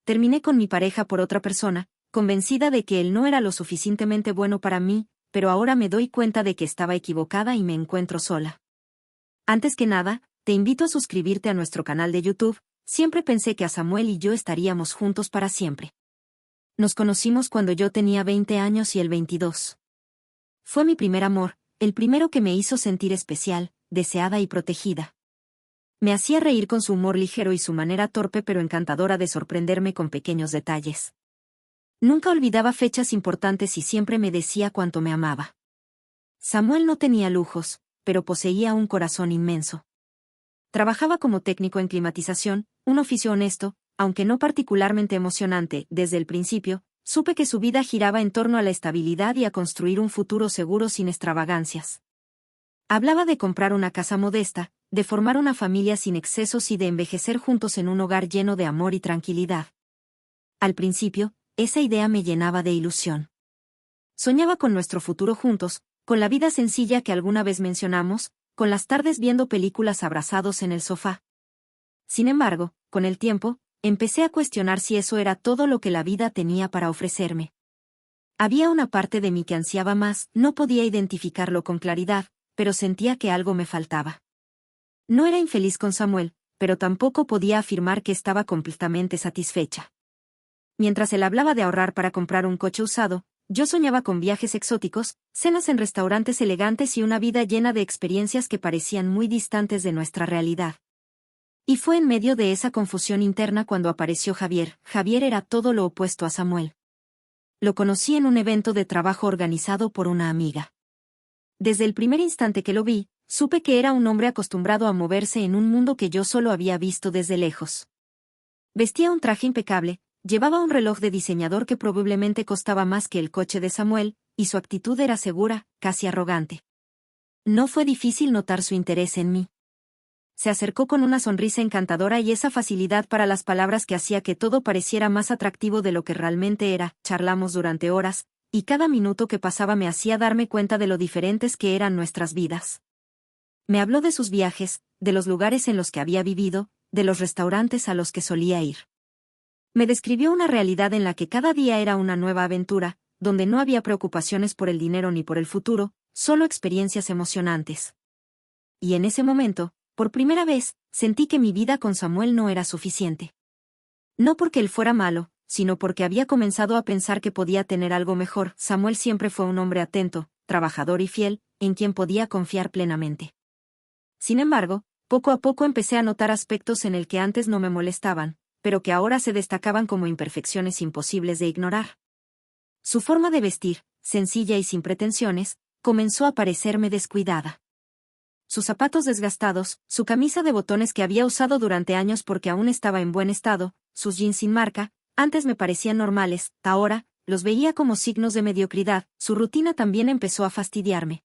terminé con mi pareja por otra persona, convencida de que él no era lo suficientemente bueno para mí, pero ahora me doy cuenta de que estaba equivocada y me encuentro sola. Antes que nada, te invito a suscribirte a nuestro canal de YouTube. Siempre pensé que a Samuel y yo estaríamos juntos para siempre. Nos conocimos cuando yo tenía 20 años y él 22. Fue mi primer amor, el primero que me hizo sentir especial, deseada y protegida. Me hacía reír con su humor ligero y su manera torpe pero encantadora de sorprenderme con pequeños detalles. Nunca olvidaba fechas importantes y siempre me decía cuánto me amaba. Samuel no tenía lujos, pero poseía un corazón inmenso. Trabajaba como técnico en climatización, un oficio honesto, aunque no particularmente emocionante. Desde el principio, supe que su vida giraba en torno a la estabilidad y a construir un futuro seguro sin extravagancias. Hablaba de comprar una casa modesta, de formar una familia sin excesos y de envejecer juntos en un hogar lleno de amor y tranquilidad. Al principio, esa idea me llenaba de ilusión. Soñaba con nuestro futuro juntos, con la vida sencilla que alguna vez mencionamos, con las tardes viendo películas abrazados en el sofá. Sin embargo, con el tiempo, empecé a cuestionar si eso era todo lo que la vida tenía para ofrecerme. Había una parte de mí que ansiaba más, no podía identificarlo con claridad, pero sentía que algo me faltaba. No era infeliz con Samuel, pero tampoco podía afirmar que estaba completamente satisfecha. Mientras él hablaba de ahorrar para comprar un coche usado, yo soñaba con viajes exóticos, cenas en restaurantes elegantes y una vida llena de experiencias que parecían muy distantes de nuestra realidad. Y fue en medio de esa confusión interna cuando apareció Javier. Javier era todo lo opuesto a Samuel. Lo conocí en un evento de trabajo organizado por una amiga. Desde el primer instante que lo vi, supe que era un hombre acostumbrado a moverse en un mundo que yo solo había visto desde lejos. Vestía un traje impecable, llevaba un reloj de diseñador que probablemente costaba más que el coche de Samuel, y su actitud era segura, casi arrogante. No fue difícil notar su interés en mí. Se acercó con una sonrisa encantadora y esa facilidad para las palabras que hacía que todo pareciera más atractivo de lo que realmente era. Charlamos durante horas, y cada minuto que pasaba me hacía darme cuenta de lo diferentes que eran nuestras vidas. Me habló de sus viajes, de los lugares en los que había vivido, de los restaurantes a los que solía ir. Me describió una realidad en la que cada día era una nueva aventura, donde no había preocupaciones por el dinero ni por el futuro, solo experiencias emocionantes. Y en ese momento, por primera vez, sentí que mi vida con Samuel no era suficiente. No porque él fuera malo, sino porque había comenzado a pensar que podía tener algo mejor. Samuel siempre fue un hombre atento, trabajador y fiel, en quien podía confiar plenamente. Sin embargo, poco a poco empecé a notar aspectos en el que antes no me molestaban, pero que ahora se destacaban como imperfecciones imposibles de ignorar. Su forma de vestir, sencilla y sin pretensiones, comenzó a parecerme descuidada. Sus zapatos desgastados, su camisa de botones que había usado durante años porque aún estaba en buen estado, sus jeans sin marca, antes me parecían normales, ahora, los veía como signos de mediocridad. Su rutina también empezó a fastidiarme.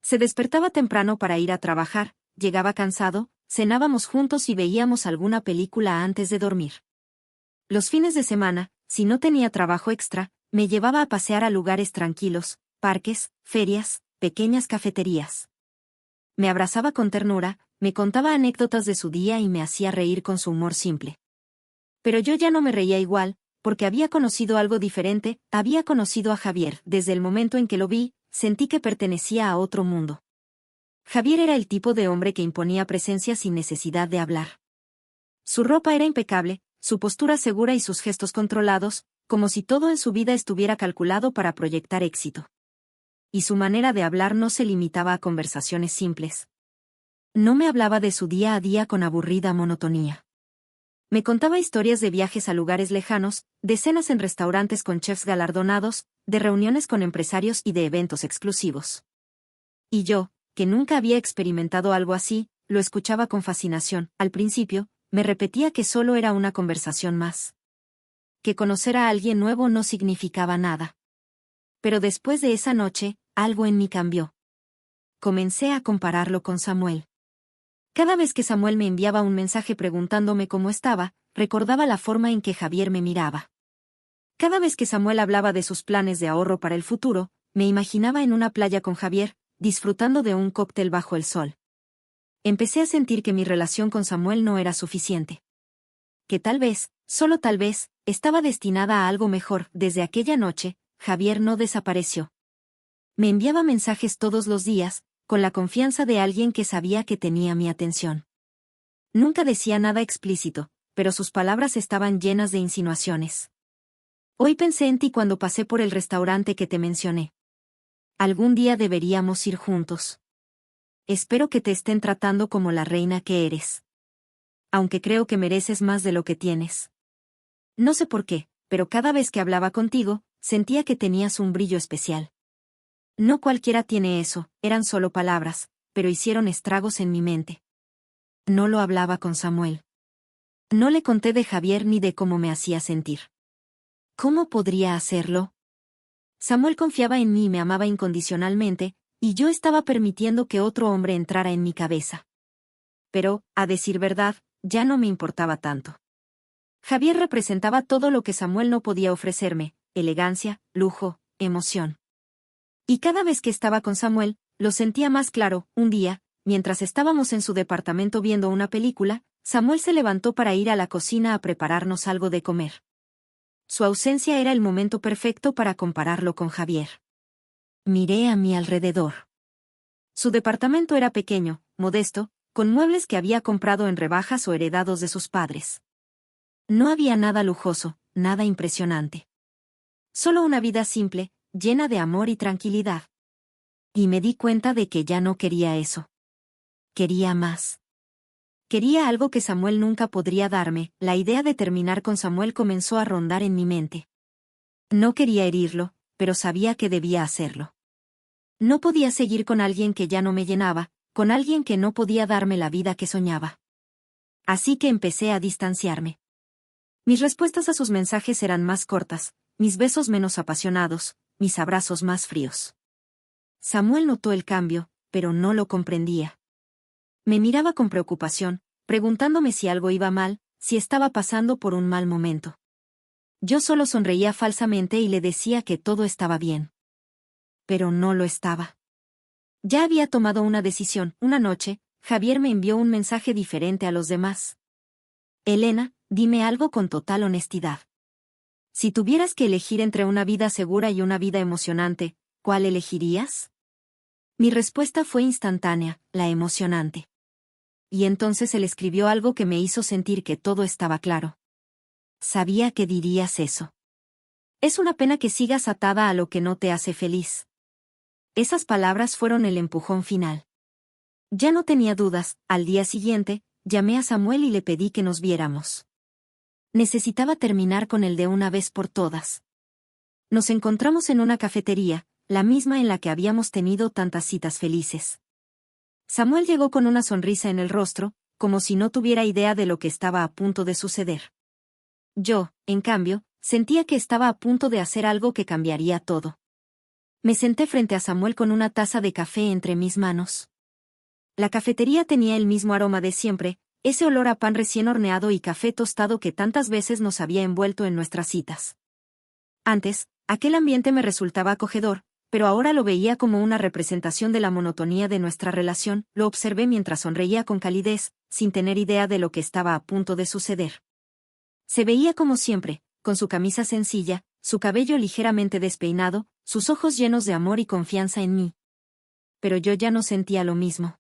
Se despertaba temprano para ir a trabajar, llegaba cansado, cenábamos juntos y veíamos alguna película antes de dormir. Los fines de semana, si no tenía trabajo extra, me llevaba a pasear a lugares tranquilos, parques, ferias, pequeñas cafeterías. Me abrazaba con ternura, me contaba anécdotas de su día y me hacía reír con su humor simple. Pero yo ya no me reía igual, porque había conocido algo diferente. Había conocido a Javier. Desde el momento en que lo vi, sentí que pertenecía a otro mundo. Javier era el tipo de hombre que imponía presencia sin necesidad de hablar. Su ropa era impecable, su postura segura y sus gestos controlados, como si todo en su vida estuviera calculado para proyectar éxito. Y su manera de hablar no se limitaba a conversaciones simples. No me hablaba de su día a día con aburrida monotonía. Me contaba historias de viajes a lugares lejanos, de cenas en restaurantes con chefs galardonados, de reuniones con empresarios y de eventos exclusivos. Y yo, que nunca había experimentado algo así, lo escuchaba con fascinación. Al principio, me repetía que solo era una conversación más. Que conocer a alguien nuevo no significaba nada. Pero después de esa noche, algo en mí cambió. Comencé a compararlo con Samuel. Cada vez que Samuel me enviaba un mensaje preguntándome cómo estaba, recordaba la forma en que Javier me miraba. Cada vez que Samuel hablaba de sus planes de ahorro para el futuro, me imaginaba en una playa con Javier, disfrutando de un cóctel bajo el sol. Empecé a sentir que mi relación con Samuel no era suficiente. que tal vez, solo tal vez, estaba destinada a algo mejor. Desde aquella noche, Javier no desapareció. Me enviaba mensajes todos los días, con la confianza de alguien que sabía que tenía mi atención. Nunca decía nada explícito, pero sus palabras estaban llenas de insinuaciones. Hoy pensé en ti cuando pasé por el restaurante que te mencioné. Algún día deberíamos ir juntos. Espero que te estén tratando como la reina que eres. Aunque creo que mereces más de lo que tienes. No sé por qué, pero cada vez que hablaba contigo, sentía que tenías un brillo especial. No cualquiera tiene eso, eran solo palabras, pero hicieron estragos en mi mente. No lo hablaba con Samuel. No le conté de Javier ni de cómo me hacía sentir. ¿Cómo podría hacerlo? Samuel confiaba en mí y me amaba incondicionalmente, y yo estaba permitiendo que otro hombre entrara en mi cabeza. Pero, a decir verdad, ya no me importaba tanto. Javier representaba todo lo que Samuel no podía ofrecerme: elegancia, lujo, emoción. Y cada vez que estaba con Samuel, lo sentía más claro. Un día, mientras estábamos en su departamento viendo una película, Samuel se levantó para ir a la cocina a prepararnos algo de comer. Su ausencia era el momento perfecto para compararlo con Javier. Miré a mi alrededor. Su departamento era pequeño, modesto, con muebles que había comprado en rebajas o heredados de sus padres. No había nada lujoso, nada impresionante. Solo una vida simple, llena de amor y tranquilidad. Y me di cuenta de que ya no quería eso. Quería más. Quería algo que Samuel nunca podría darme. La idea de terminar con Samuel comenzó a rondar en mi mente. No quería herirlo, pero sabía que debía hacerlo. No podía seguir con alguien que ya no me llenaba, con alguien que no podía darme la vida que soñaba. Así que empecé a distanciarme. Mis respuestas a sus mensajes eran más cortas, mis besos menos apasionados, mis abrazos más fríos. Samuel notó el cambio, pero no lo comprendía. Me miraba con preocupación, preguntándome si algo iba mal, si estaba pasando por un mal momento. Yo solo sonreía falsamente y le decía que todo estaba bien. Pero no lo estaba. Ya había tomado una decisión. Una noche, Javier me envió un mensaje diferente a los demás. Elena, dime algo con total honestidad. Si tuvieras que elegir entre una vida segura y una vida emocionante, ¿cuál elegirías? Mi respuesta fue instantánea: la emocionante. Y entonces él escribió algo que me hizo sentir que todo estaba claro. Sabía que dirías eso. Es una pena que sigas atada a lo que no te hace feliz. Esas palabras fueron el empujón final. Ya no tenía dudas. Al día siguiente, llamé a Samuel y le pedí que nos viéramos. Necesitaba terminar con él de una vez por todas. Nos encontramos en una cafetería, la misma en la que habíamos tenido tantas citas felices. Samuel llegó con una sonrisa en el rostro, como si no tuviera idea de lo que estaba a punto de suceder. Yo, en cambio, sentía que estaba a punto de hacer algo que cambiaría todo. Me senté frente a Samuel con una taza de café entre mis manos. La cafetería tenía el mismo aroma de siempre, ese olor a pan recién horneado y café tostado que tantas veces nos había envuelto en nuestras citas. Antes, aquel ambiente me resultaba acogedor, pero ahora lo veía como una representación de la monotonía de nuestra relación. Lo observé mientras sonreía con calidez, sin tener idea de lo que estaba a punto de suceder. Se veía como siempre, con su camisa sencilla, su cabello ligeramente despeinado, sus ojos llenos de amor y confianza en mí. Pero yo ya no sentía lo mismo.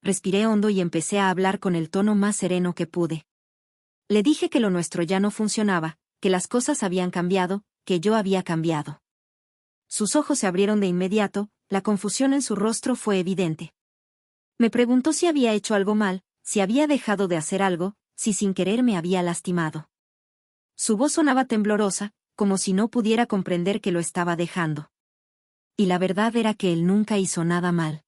Respiré hondo y empecé a hablar con el tono más sereno que pude. Le dije que lo nuestro ya no funcionaba, que las cosas habían cambiado, que yo había cambiado. Sus ojos se abrieron de inmediato, la confusión en su rostro fue evidente. Me preguntó si había hecho algo mal, si había dejado de hacer algo, si sin querer me había lastimado. Su voz sonaba temblorosa, como si no pudiera comprender que lo estaba dejando. Y la verdad era que él nunca hizo nada mal.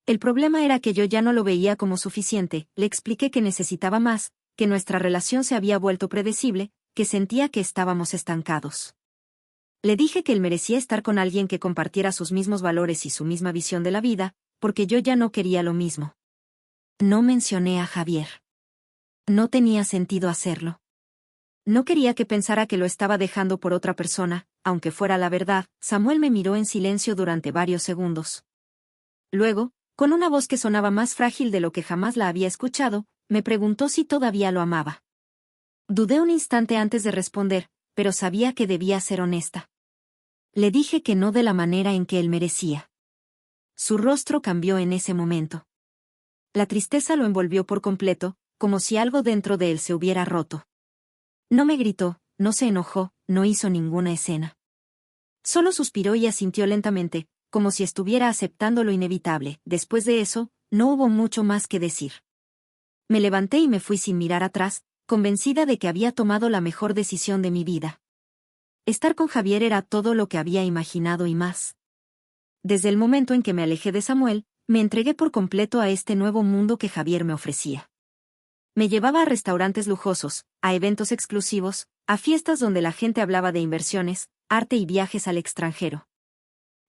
El problema era que yo ya no lo veía como suficiente. Le expliqué que necesitaba más, que nuestra relación se había vuelto predecible, que sentía que estábamos estancados. Le dije que él merecía estar con alguien que compartiera sus mismos valores y su misma visión de la vida, porque yo ya no quería lo mismo. No mencioné a Javier. No tenía sentido hacerlo. No quería que pensara que lo estaba dejando por otra persona, aunque fuera la verdad. Samuel me miró en silencio durante varios segundos. Luego, con una voz que sonaba más frágil de lo que jamás la había escuchado, me preguntó si todavía lo amaba. Dudé un instante antes de responder, pero sabía que debía ser honesta. Le dije que no de la manera en que él merecía. Su rostro cambió en ese momento. La tristeza lo envolvió por completo, como si algo dentro de él se hubiera roto. No me gritó, no se enojó, no hizo ninguna escena. Solo suspiró y asintió lentamente, como si estuviera aceptando lo inevitable. Después de eso, no hubo mucho más que decir. Me levanté y me fui sin mirar atrás, convencida de que había tomado la mejor decisión de mi vida. Estar con Javier era todo lo que había imaginado y más. Desde el momento en que me alejé de Samuel, me entregué por completo a este nuevo mundo que Javier me ofrecía. Me llevaba a restaurantes lujosos, a eventos exclusivos, a fiestas donde la gente hablaba de inversiones, arte y viajes al extranjero.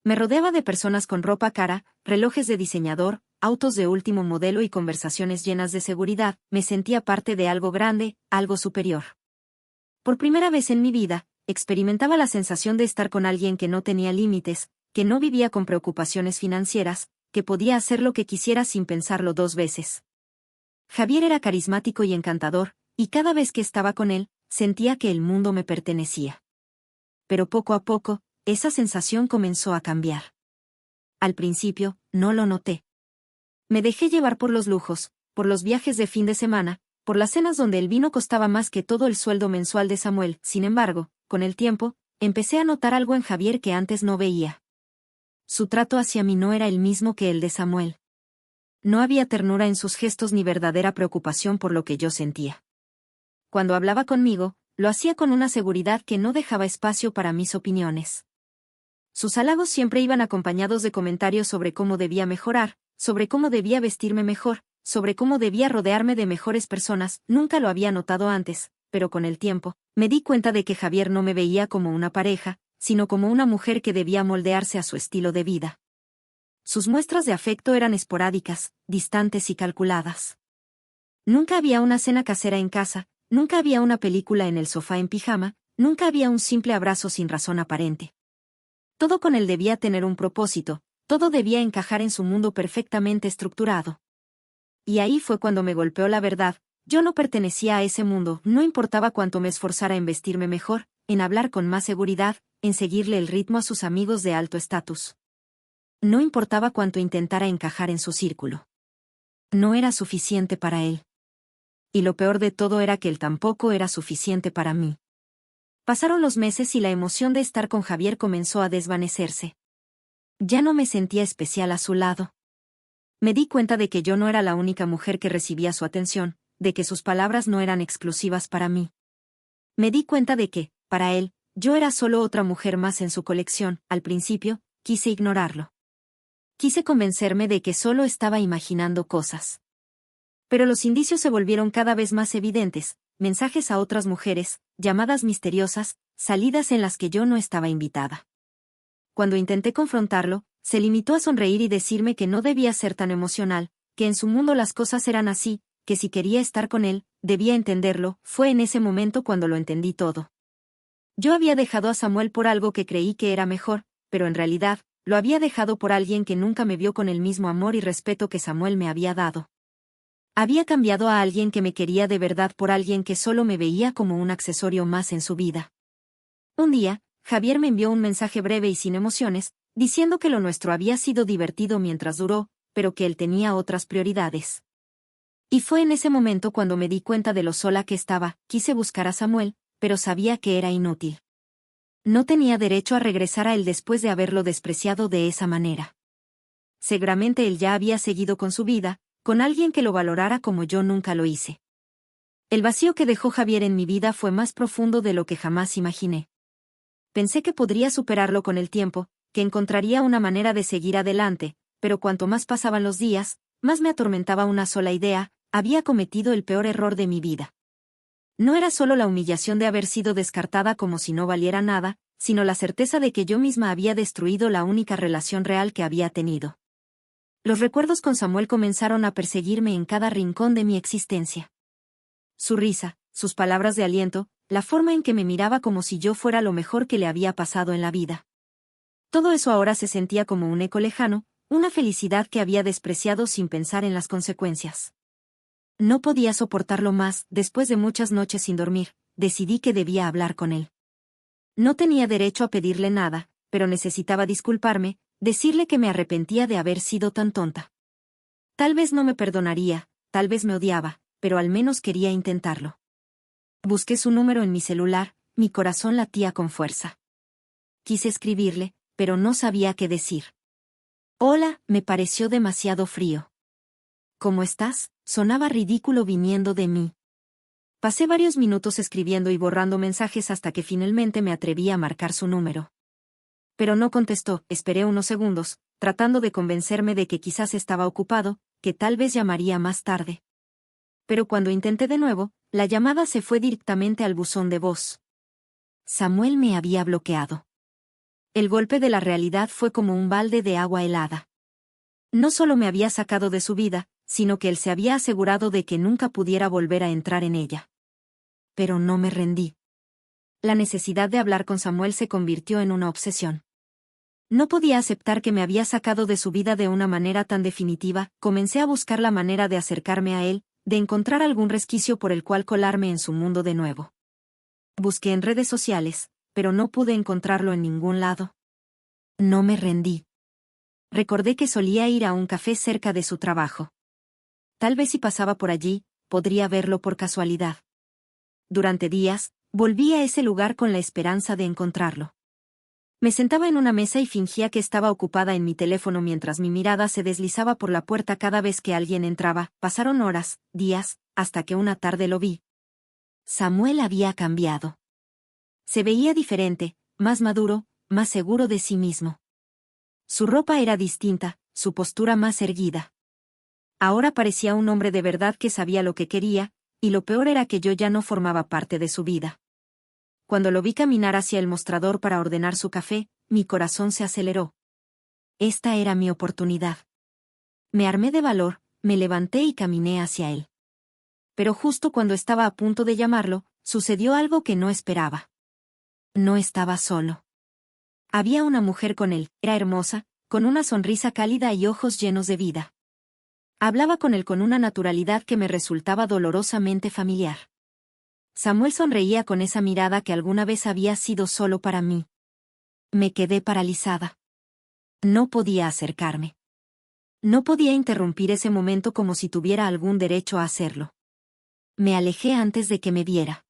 Me rodeaba de personas con ropa cara, relojes de diseñador, autos de último modelo y conversaciones llenas de seguridad. Me sentía parte de algo grande, algo superior. Por primera vez en mi vida, experimentaba la sensación de estar con alguien que no tenía límites, que no vivía con preocupaciones financieras, que podía hacer lo que quisiera sin pensarlo dos veces. Javier era carismático y encantador, y cada vez que estaba con él, sentía que el mundo me pertenecía. Pero poco a poco, esa sensación comenzó a cambiar. Al principio, no lo noté. Me dejé llevar por los lujos, por los viajes de fin de semana, por las cenas donde el vino costaba más que todo el sueldo mensual de Samuel. Sin embargo, con el tiempo, empecé a notar algo en Javier que antes no veía. Su trato hacia mí no era el mismo que el de Samuel. No había ternura en sus gestos ni verdadera preocupación por lo que yo sentía. Cuando hablaba conmigo, lo hacía con una seguridad que no dejaba espacio para mis opiniones. Sus halagos siempre iban acompañados de comentarios sobre cómo debía mejorar, sobre cómo debía vestirme mejor, sobre cómo debía rodearme de mejores personas. Nunca lo había notado antes, pero con el tiempo, me di cuenta de que Javier no me veía como una pareja, sino como una mujer que debía moldearse a su estilo de vida. Sus muestras de afecto eran esporádicas, distantes y calculadas. Nunca había una cena casera en casa, nunca había una película en el sofá en pijama, nunca había un simple abrazo sin razón aparente. Todo con él debía tener un propósito, todo debía encajar en su mundo perfectamente estructurado. Y ahí fue cuando me golpeó la verdad. Yo no pertenecía a ese mundo. No importaba cuánto me esforzara en vestirme mejor, en hablar con más seguridad, en seguirle el ritmo a sus amigos de alto estatus. No importaba cuánto intentara encajar en su círculo. No era suficiente para él. Y lo peor de todo era que él tampoco era suficiente para mí. Pasaron los meses y la emoción de estar con Javier comenzó a desvanecerse. Ya no me sentía especial a su lado. Me di cuenta de que yo no era la única mujer que recibía su atención, de que sus palabras no eran exclusivas para mí. Me di cuenta de que, para él, yo era solo otra mujer más en su colección. Al principio, quise ignorarlo. Quise convencerme de que solo estaba imaginando cosas. Pero los indicios se volvieron cada vez más evidentes, mensajes a otras mujeres, llamadas misteriosas, salidas en las que yo no estaba invitada. Cuando intenté confrontarlo, se limitó a sonreír y decirme que no debía ser tan emocional, que en su mundo las cosas eran así, que si quería estar con él, debía entenderlo. Fue en ese momento cuando lo entendí todo. Yo había dejado a Samuel por algo que creí que era mejor, pero en realidad, lo había dejado por alguien que nunca me vio con el mismo amor y respeto que Samuel me había dado. Había cambiado a alguien que me quería de verdad por alguien que solo me veía como un accesorio más en su vida. Un día, Javier me envió un mensaje breve y sin emociones, diciendo que lo nuestro había sido divertido mientras duró, pero que él tenía otras prioridades. Y fue en ese momento cuando me di cuenta de lo sola que estaba. Quise buscar a Samuel, pero sabía que era inútil. No tenía derecho a regresar a él después de haberlo despreciado de esa manera. Seguramente él ya había seguido con su vida, con alguien que lo valorara como yo nunca lo hice. El vacío que dejó Javier en mi vida fue más profundo de lo que jamás imaginé. Pensé que podría superarlo con el tiempo, que encontraría una manera de seguir adelante, pero cuanto más pasaban los días, más me atormentaba una sola idea: había cometido el peor error de mi vida. No era solo la humillación de haber sido descartada como si no valiera nada, sino la certeza de que yo misma había destruido la única relación real que había tenido. Los recuerdos con Samuel comenzaron a perseguirme en cada rincón de mi existencia. Su risa, sus palabras de aliento, la forma en que me miraba como si yo fuera lo mejor que le había pasado en la vida. Todo eso ahora se sentía como un eco lejano, una felicidad que había despreciado sin pensar en las consecuencias. No podía soportarlo más. Después de muchas noches sin dormir, decidí que debía hablar con él. No tenía derecho a pedirle nada, pero necesitaba disculparme, decirle que me arrepentía de haber sido tan tonta. Tal vez no me perdonaría, tal vez me odiaba, pero al menos quería intentarlo. Busqué su número en mi celular, mi corazón latía con fuerza. Quise escribirle, pero no sabía qué decir. Hola, me pareció demasiado frío. ¿Cómo estás? Sonaba ridículo viniendo de mí. Pasé varios minutos escribiendo y borrando mensajes hasta que finalmente me atreví a marcar su número. Pero no contestó. Esperé unos segundos, tratando de convencerme de que quizás estaba ocupado, que tal vez llamaría más tarde. Pero cuando intenté de nuevo, la llamada se fue directamente al buzón de voz. Samuel me había bloqueado. El golpe de la realidad fue como un balde de agua helada. No solo me había sacado de su vida, sino que él se había asegurado de que nunca pudiera volver a entrar en ella. Pero no me rendí. La necesidad de hablar con Samuel se convirtió en una obsesión. No podía aceptar que me había sacado de su vida de una manera tan definitiva. Comencé a buscar la manera de acercarme a él, de encontrar algún resquicio por el cual colarme en su mundo de nuevo. Busqué en redes sociales, pero no pude encontrarlo en ningún lado. No me rendí. Recordé que solía ir a un café cerca de su trabajo. Tal vez si pasaba por allí, podría verlo por casualidad. Durante días, volví a ese lugar con la esperanza de encontrarlo. Me sentaba en una mesa y fingía que estaba ocupada en mi teléfono mientras mi mirada se deslizaba por la puerta cada vez que alguien entraba. Pasaron horas, días, hasta que una tarde lo vi. Samuel había cambiado. Se veía diferente, más maduro, más seguro de sí mismo. Su ropa era distinta, su postura más erguida. Ahora parecía un hombre de verdad que sabía lo que quería, y lo peor era que yo ya no formaba parte de su vida. Cuando lo vi caminar hacia el mostrador para ordenar su café, mi corazón se aceleró. Esta era mi oportunidad. Me armé de valor, me levanté y caminé hacia él. Pero justo cuando estaba a punto de llamarlo, sucedió algo que no esperaba. No estaba solo. Había una mujer con él, era hermosa, con una sonrisa cálida y ojos llenos de vida. Hablaba con él con una naturalidad que me resultaba dolorosamente familiar. Samuel sonreía con esa mirada que alguna vez había sido solo para mí. Me quedé paralizada. No podía acercarme. No podía interrumpir ese momento como si tuviera algún derecho a hacerlo. Me alejé antes de que me viera.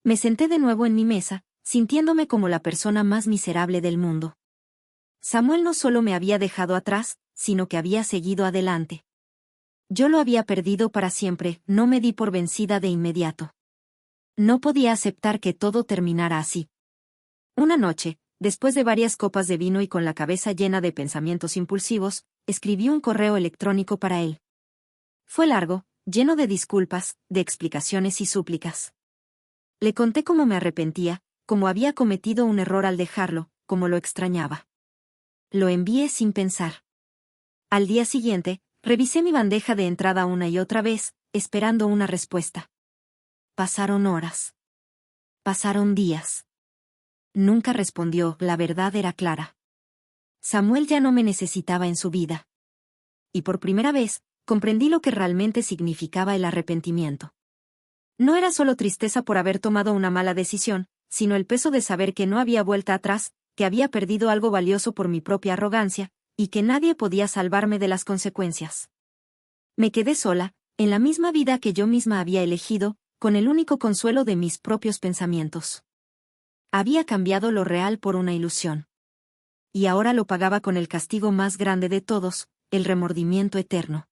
Me senté de nuevo en mi mesa, sintiéndome como la persona más miserable del mundo. Samuel no solo me había dejado atrás, sino que había seguido adelante. Yo lo había perdido para siempre, no me di por vencida de inmediato. No podía aceptar que todo terminara así. Una noche, después de varias copas de vino y con la cabeza llena de pensamientos impulsivos, escribí un correo electrónico para él. Fue largo, lleno de disculpas, de explicaciones y súplicas. Le conté cómo me arrepentía, cómo había cometido un error al dejarlo, cómo lo extrañaba. Lo envié sin pensar. Al día siguiente, revisé mi bandeja de entrada una y otra vez, esperando una respuesta. Pasaron horas. Pasaron días. Nunca respondió, la verdad era clara. Samuel ya no me necesitaba en su vida. Y por primera vez, comprendí lo que realmente significaba el arrepentimiento. No era solo tristeza por haber tomado una mala decisión, sino el peso de saber que no había vuelta atrás, que había perdido algo valioso por mi propia arrogancia, y que nadie podía salvarme de las consecuencias. Me quedé sola, en la misma vida que yo misma había elegido, con el único consuelo de mis propios pensamientos. Había cambiado lo real por una ilusión. Y ahora lo pagaba con el castigo más grande de todos, el remordimiento eterno.